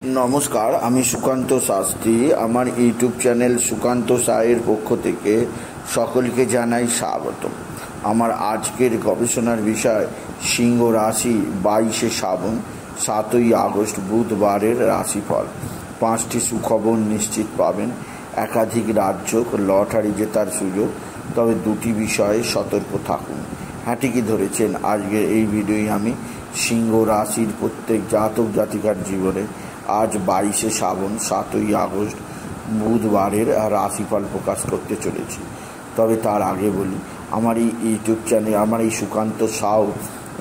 नमस्कार आमी सुकान्त शास्त्री आमार यूट्यूब चैनल सुकान्त सायेर पक्ष थेके सकलके जानाई स्वागतम। आमार आजकेर गवेषणार विषय सिंह राशि 22 श्रावण 7 আগস্ট बुधवारेर राशिफल। 5टी सुखबर निश्चित पाबेन, एकाधिक राज्य लटारि जेतार सुयोग, तबे दुटी विषये सतर्क थाकुन। हाँ ठीकई धरेछेन, आजकेर एई भिडियोय आमी सिंह राशिर प्रत्येक जातक जातिकार जीवने आज 22 श्रावण 7 আগস্ট बुधवारेर राशिफल प्रकाश करते चलेছি। तबे तार आगे बोली आमार यूट्यूब चैनल आमार सुकान्त साउ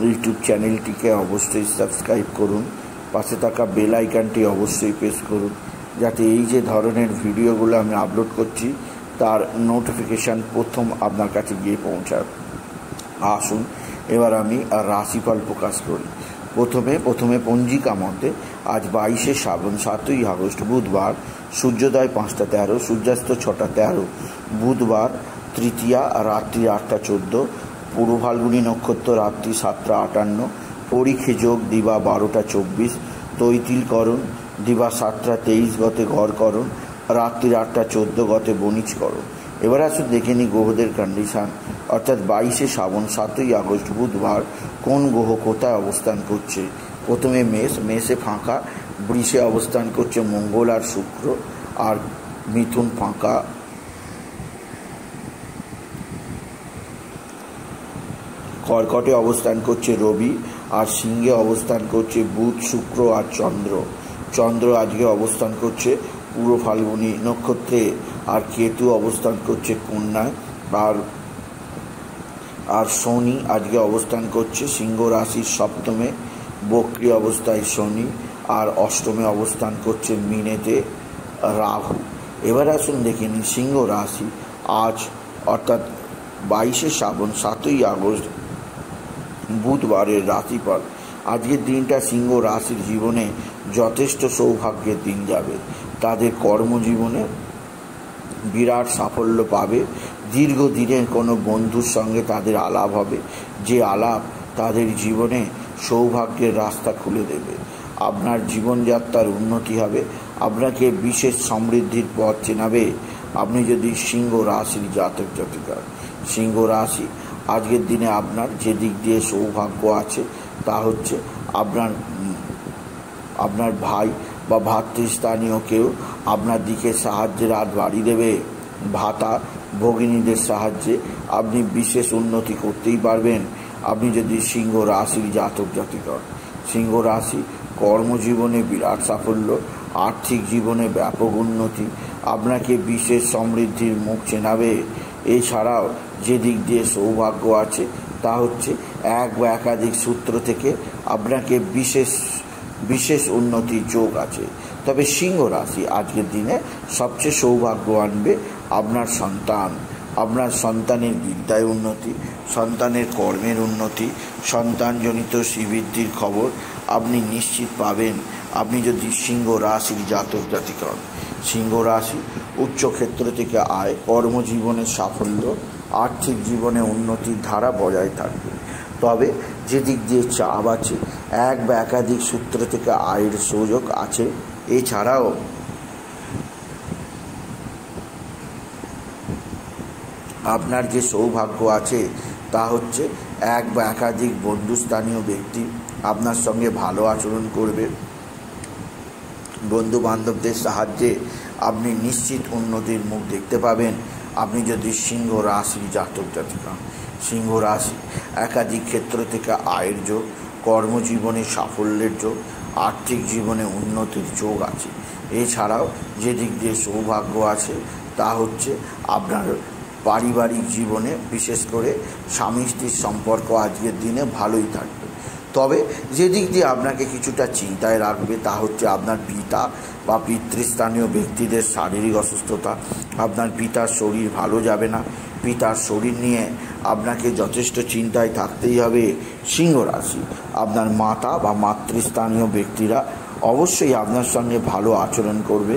यूट्यूब चैनलটিকে অবশ্যই সাবস্ক্রাইব করুন, পাশে থাকা বেল আইকনটি অবশ্যই প্রেস করুন যাতে এই যে ধরনের ভিডিওগুলো আমি আপলোড করছি তার নোটিফিকেশন প্রথম আপনার কাছে গিয়ে পৌঁছায়। আসুন এবার আমি রাশিফল প্রকাশ করি। প্রথমে পঞ্জিকা মতে आज 22 শ্রাবণ 7 আগস্ট বুধবার, সূর্যোদয় 5টা 13, সূর্যাস্ত 6টা 13, বুধবার তৃতীয়া রাত্রি 8টা 14, পূর্ব ফাল্গুনী নক্ষত্র রাত্রি 7টা 58, পরিখে যোগ দিবা 12টা 24, তৈতিলকরণ দিবা 7টা 23 গতে ঘরকরণ, রাত্রি 8টা 14 গতে বণিজকরণ। এবার আসুন দেখে নিই গ্রহদের কন্ডিশন, অর্থাৎ 22 শ্রাবণ 7 আগস্ট বুধবার কোন গ্রহ কোথায় অবস্থান করছে। প্রথমে মেষে ফাঁকা, বৃষে অবস্থান করছে মঙ্গল আর শুক্র, আর মিথুন ফাঁকা, কর্কটে অবস্থান করছে রবি, আর সিংহে অবস্থান করছে বুধ শুক্র আর চন্দ্র আজকে অবস্থান করছে পূর্ব ফাল্গুনী নক্ষত্রে, আর কেতু অবস্থান করছে কন্যায়, আর শনি আজকে অবস্থান করছে সিংহ রাশির সপ্তমে বক্রী অবস্থায় শনি, আর অষ্টমে অবস্থান করছে মীনেতে রাহু। এবার আসুন দেখে নিই সিংহ রাশি আজ অর্থাৎ 22 শ্রাবণ 7 আগস্ট বুধবারের রাশিফল। আজকের দিনটা সিংহ রাশির জীবনে যথেষ্ট সৌভাগ্যের দিন যাবে। তাদের কর্মজীবনে বিরাট সাফল্য পাবে। দীর্ঘদিনের কোনো বন্ধুর সঙ্গে তাদের আলাপ হবে, যে আলাপ তাদের জীবনে সৌভাগ্যের রাস্তা খুলে দেবে। আপনার জীবনযাত্রার উন্নতি হবে, আপনাকে বিশেষ সমৃদ্ধির পথ চেনাবে। আপনি যদি সিংহ রাশির জাতক জাতিকা, সিংহ রাশি আজকের দিনে আপনার যে দিক দিয়ে সৌভাগ্য আছে তা হচ্ছে আপনার ভাই বা ভাতৃস্থানীয় কেউ আপনার দিকে সাহায্যের হাত বাড়িয়ে দেবে। ভাতা ভগিনীদের সাহায্যে আপনি বিশেষ উন্নতি করতেই পারবেন। আপনি যদি সিংহ রাশির জাতক জাতিকা, সিংহ রাশি কর্মজীবনে বিরাট সাফল্য, আর্থিক জীবনে ব্যাপক উন্নতি, আপনাকে বিশেষ সমৃদ্ধির মুখ চেনাবে। এছাড়াও যে দিক দিয়ে সৌভাগ্য আছে তা হচ্ছে এক বা একাধিক সূত্র থেকে আপনাকে বিশেষ উন্নতির যোগ আছে। তবে সিংহ রাশি আজকের দিনে সবচেয়ে সৌভাগ্য আনবে আপনার সন্তান। আপনার সন্তানের বিদ্যায় উন্নতি, সন্তানের কর্মের উন্নতি, সন্তানজনিত শ্রীবৃদ্ধির খবর আপনি নিশ্চিত পাবেন আপনি যদি সিংহ রাশির জাতক জাতিকা হন। সিংহ রাশি উচ্চক্ষেত্র থেকে আয়, কর্মজীবনে সাফল্য, আর্থিক জীবনে উন্নতির ধারা বজায় থাকবে। তবে যে দিক দিয়ে চাপ আছে, এক বা একাধিক সূত্র থেকে আয়ের সুযোগ আছে। এছাড়াও আপনার যে সৌভাগ্য আছে তা হচ্ছে এক বা একাধিক বন্ধুস্থানীয় ব্যক্তি আপনার সঙ্গে ভালো আচরণ করবে। বন্ধু বান্ধবদের সাহায্যে আপনি নিশ্চিত উন্নতির মুখ দেখতে পাবেন আপনি যদি সিংহ রাশির জাতক জাতিকা। সিংহ রাশি একাধিক ক্ষেত্র থেকে আয়ের যোগ, কর্মজীবনে সাফল্যের যোগ, আর্থিক জীবনে উন্নতির যোগ আছে। এছাড়াও যে দিক দিয়ে সৌভাগ্য আছে তা হচ্ছে আপনার পারিবারিক জীবনে, বিশেষ করে স্বামী স্ত্রীর সম্পর্ক আজকের দিনে ভালোই থাকবে। তবে যে দিক দিয়ে আপনাকে কিছুটা চিন্তায় রাখবে তা হচ্ছে আপনার পিতা বা পিতৃস্থানীয় ব্যক্তিদের শারীরিক অসুস্থতা। আপনার পিতার শরীর ভালো যাবে না, পিতার শরীর নিয়ে আপনাকে যথেষ্ট চিন্তায় থাকতেই হবে। সিংহ রাশি আপনার মাতা বা মাতৃস্থানীয় ব্যক্তিরা অবশ্যই আপনার সঙ্গে ভালো আচরণ করবে।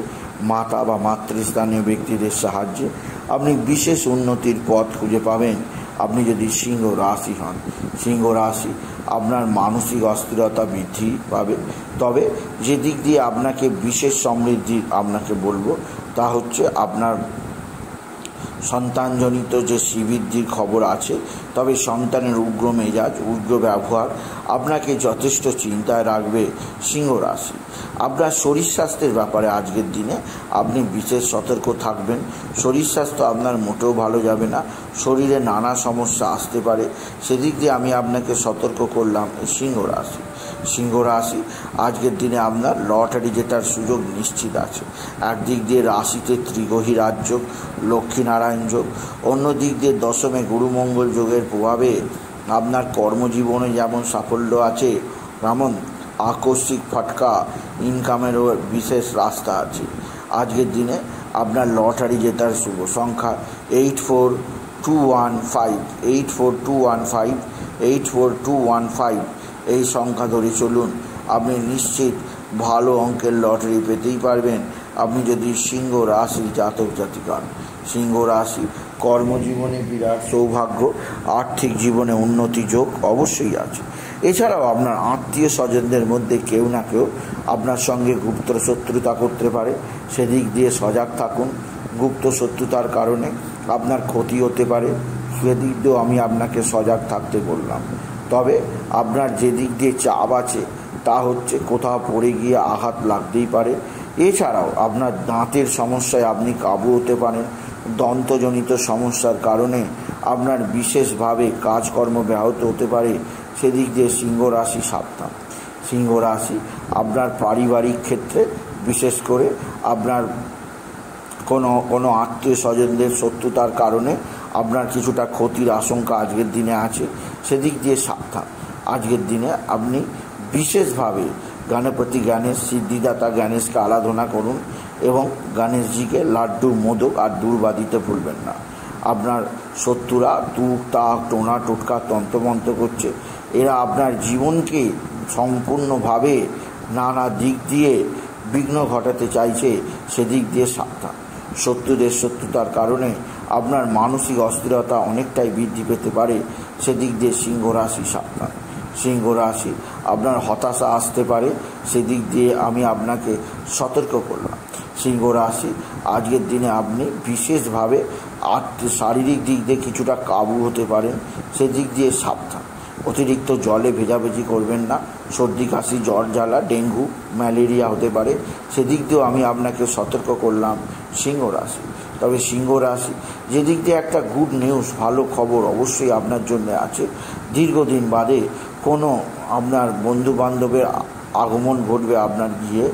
মাতা বা মাতৃস্থানীয় ব্যক্তিদের সাহায্যে আপনি বিশেষ উন্নতির পথ খুঁজে পাবেন। আপনি যদি সিংহ রাশি হন, সিংহ রাশি আপনার মানসিক অস্থিরতা বৃদ্ধি পাবে। তবে যে দিক দিয়ে আপনাকে বিশেষ সমৃদ্ধি আপনাকে বলবো তা হচ্ছে আপনার সন্তানজনিত যে শ্রীবৃদ্ধির খবর আছে। তবে সন্তানের উগ্র মেজাজ, উগ্র ব্যবহার আপনাকে যথেষ্ট চিন্তায় রাখবে সিংহ রাশি। আপনার শরীর স্বাস্থ্যের ব্যাপারে আজকের দিনে আপনি বিশেষ সতর্ক থাকবেন। শরীর স্বাস্থ্য আপনার মোটেও ভালো যাবে না, শরীরে নানা সমস্যা আসতে পারে, সেদিক দিয়ে আমি আপনাকে সতর্ক করলাম সিংহ রাশি। সিংহ রাশি আজকের দিনে আপনার লটারি জেতার সুযোগ নিশ্চিত আছে। একদিক দিয়ে রাশিতে ত্রিগ্রহী রাজযোগ, লক্ষ্মীনারায়ণ যোগ, অন্য দিক দিয়ে দশমে গুরুমঙ্গল যোগের প্রভাবে আপনার কর্মজীবনে যেমন সাফল্য আছে, তেমন আকস্মিক ফাটকা ইনকামেরও বিশেষ রাস্তা আছে। আজকের দিনে আপনার লটারি জেতার শুভ সংখ্যা 84,215, 84,215, 84,215 এই সংখ্যা ধরে চলুন, আপনি নিশ্চিত ভালো অঙ্কের লটারি পেতেই পারবেন আপনি যদি সিংহ রাশির জাতক জাতিকা হন। সিংহ রাশি কর্মজীবনে বিরাট সৌভাগ্য, আর্থিক জীবনে উন্নতি যোগ অবশ্যই আছে। এছাড়াও আপনার আত্মীয় স্বজনদের মধ্যে কেউ না কেউ আপনার সঙ্গে গুপ্ত শত্রুতা করতে পারে, সেদিক দিয়ে সজাগ থাকুন। গুপ্ত শত্রুতার কারণে আপনার ক্ষতি হতে পারে, সেদিক দিয়েও আমি আপনাকে সজাগ থাকতে বললাম। তবে আপনার যে দিক দিয়ে চাপ আছে তা হচ্ছে কোথাও পড়ে গিয়ে আঘাত লাগতেই পারে। এছাড়াও আপনার দাঁতের সমস্যায় আপনি কাবু হতে পারেন। দন্তজনিত সমস্যার কারণে আপনার বিশেষভাবে কাজকর্ম ব্যাহত হতে পারে, সেদিক দিয়ে সিংহ রাশি সাবধান। সিংহ রাশি আপনার পারিবারিক ক্ষেত্রে বিশেষ করে আপনার কোনো আত্মীয় স্বজনদের শত্রুতার কারণে আপনার কিছুটা ক্ষতির আশঙ্কা আজকের দিনে আছে, সেদিক দিয়ে সাবধান। আজকের দিনে আপনি বিশেষভাবে গণপতি গণেশ, সিদ্ধিদাতা গণেশকে আরাধনা করুন এবং গণেশজিকে লাড্ডু, মোদক আর দূর্বা দিতে ভুলবেন না। আপনার শত্রুরা তুক তাক টোনা টোটকা তন্ত্রমন্ত্র করছে, এরা আপনার জীবনকে সম্পূর্ণভাবে নানা দিক দিয়ে বিঘ্ন ঘটাতে চাইছে, সেদিক দিয়ে সাবধান। শত্রুদের শত্রুতার কারণে আপনার মানসিক অস্থিরতা অনেকটাই বৃদ্ধি পেতে পারে, সেদিক দিয়ে সিংহ রাশি সাবধান। সিংহ রাশি আপনার হতাশা আসতে পারে, সেদিক দিয়ে আমি আপনাকে সতর্ক করলাম। সিংহ রাশি আজকের দিনে আপনি বিশেষভাবে শারীরিক দিক দিয়ে কিছুটা কাবু হতে পারেন, সেদিক দিয়ে সাবধান। অতিরিক্ত জলে ভেজাভেজি করবেন না, সর্দি কাশি জ্বর জ্বালা ডেঙ্গু ম্যালেরিয়া হতে পারে, সেদিক দিয়েও আমি আপনাকে সতর্ক করলাম সিংহ রাশি। তবে সিংহ রাশি যেদিক দিয়ে একটা গুড নিউজ, ভালো খবর অবশ্যই আপনার জন্য আছে। দীর্ঘদিন বাদে কোনো আপনার বন্ধুবান্ধবের আগমন ঘটবে আপনার গিয়ে,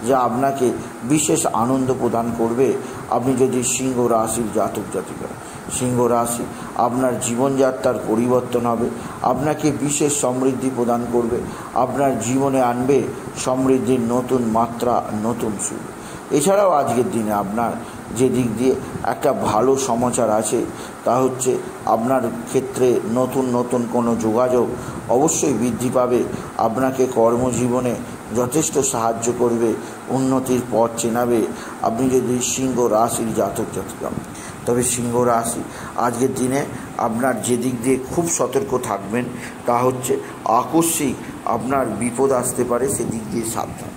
যা আপনাকে বিশেষ আনন্দ প্রদান করবে আপনি যদি সিংহ রাশির জাতক জাতিকা। সিংহ রাশি আপনার জীবনযাত্রার পরিবর্তন হবে, আপনাকে বিশেষ সমৃদ্ধি প্রদান করবে, আপনার জীবনে আনবে সমৃদ্ধির নতুন মাত্রা, নতুন সুর। এছাড়াও আজকের দিনে আপনার যে দিক দিয়ে একটা ভালো সমাচার আছে তা হচ্ছে আপনার ক্ষেত্রে নতুন নতুন কোনো যোগাযোগ অবশ্যই বৃদ্ধি পাবে, আপনাকে কর্মজীবনে যথেষ্ট সাহায্য করবে, উন্নতির পথ চেনাবে আপনি যদি সিংহ রাশির জাতক জাতিকা। তবে সিংহ রাশি আজকের দিনে আপনার যে দিক দিয়ে খুব সতর্ক থাকবেন তা হচ্ছে আকস্মিক আপনার বিপদ আসতে পারে, সেদিক দিয়ে সাবধান।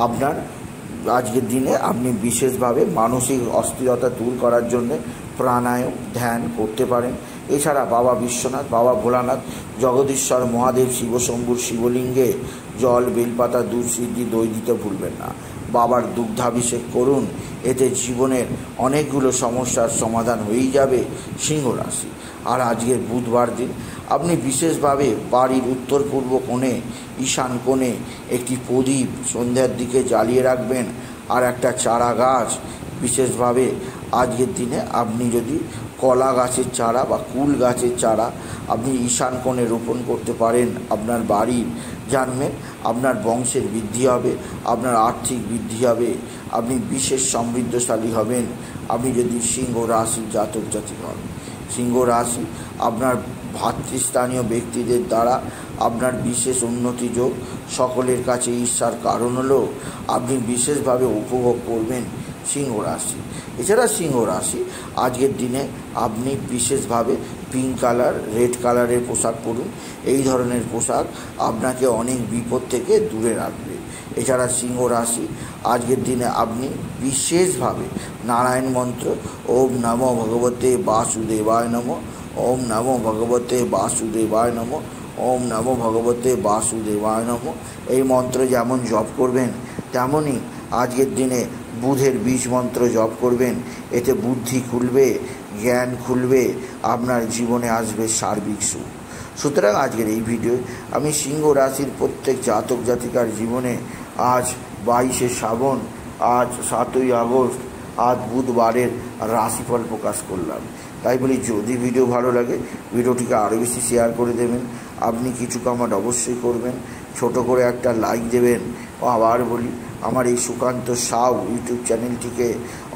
আপনার আজকের দিনে আপনি বিশেষভাবে মানসিক অস্থিরতা দূর করার জন্য প্রাণায়াম ধ্যান করতে পারেন। এছাড়া বাবা বিশ্বনাথ, বাবা ভোলানাথ, জগদীশ্বর মহাদেব, শিবশম্ভুর শিবলিঙ্গে জল, বেলপাতা, দুধ, সিদ্ধি, দই দিতে ভুলবেন না। বাবার দুগ্ধাভিষেক করুন, এতে জীবনের অনেকগুলো সমস্যার সমাধান হয়েই যাবে সিংহ রাশি। আর আজকের বুধবার দিন আপনি বিশেষভাবে বাড়ির উত্তর পূর্ব কোণে, ঈশান কোণে একটি প্রদীপ সন্ধ্যার দিকে জ্বালিয়ে রাখবেন, আর একটা চারা গাছ বিশেষভাবে আজকের দিনে আপনি যদি কলা গাছের চারা বা কুল গাছের চারা আপনি ঈশান কোণে রোপণ করতে পারেন আপনার বাড়ির, জানবেন আপনার বংশের বৃদ্ধি হবে, আপনার আর্থিক বৃদ্ধি হবে, আপনি বিশেষ সমৃদ্ধশালী হবেন আপনি যদি সিংহ রাশির জাতক জাতিক হন। সিংহ রাশি আপনার ভাতৃস্থানীয় ব্যক্তিদের দ্বারা আপনার বিশেষ উন্নতি যোগ, সকলের কাছে ঈর্ষার কারণ হলেও আপনি বিশেষভাবে উপভোগ করবেন সিংহ রাশি। এছাড়া সিংহ রাশি আজকের দিনে আপনি বিশেষভাবে পিঙ্ক কালার, রেড কালারের পোশাক পরুন। এই ধরনের পোশাক আপনাকে অনেক বিপদ থেকে দূরে রাখবে। এছাড়া সিংহ রাশি আজকের দিনে আপনি বিশেষভাবে নারায়ণ মন্ত্র ওম নমো ভগবতে বাসুদেবায় নমঃ, ওম নমো ভগবতে বাসুদেবায় নমঃ, ওম নমো ভগবতে বাসুদেবায় নমঃ এই মন্ত্র যেমন জপ করবেন, তেমনই আজকের দিনে বুধের বীজ মন্ত্র জপ করবেন। এতে বুদ্ধি খুলবে, জ্ঞান খুলবে, আপনার জীবনে আসবে সার্বিক সুখ। সুতরাং আজকের এই ভিডিও আমি সিংহ রাশির প্রত্যেক জাতক জাতিকার জীবনে আজ 22শে শ্রাবণ, আজ 7ই আগস্ট, আজ বুধবারের রাশিফল প্রকাশ করলাম। তাই বলি, যদি ভিডিও ভালো লাগে ভিডিওটিকে আরও বেশি শেয়ার করে দেবেন। আপনি কিছু কমেন্ট অবশ্যই করবেন, ছোট করে একটা লাইক দেবেন। ও আবার বলি, আমার এই সুকান্ত সাউ ইউটিউব চ্যানেলটিকে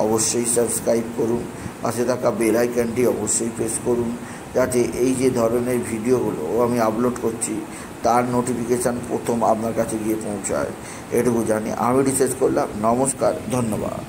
অবশ্যই সাবস্ক্রাইব করুন। পাশে থাকা বেল আইকনটি অবশ্যই প্রেস করুন, যাতে এই যে ধরনের ভিডিওগুলো আমি আপলোড করছি তার নোটিফিকেশান প্রথম আপনার কাছে গিয়ে পৌঁছায়। এটুকু জানি আমি শেষ করলাম। নমস্কার, ধন্যবাদ।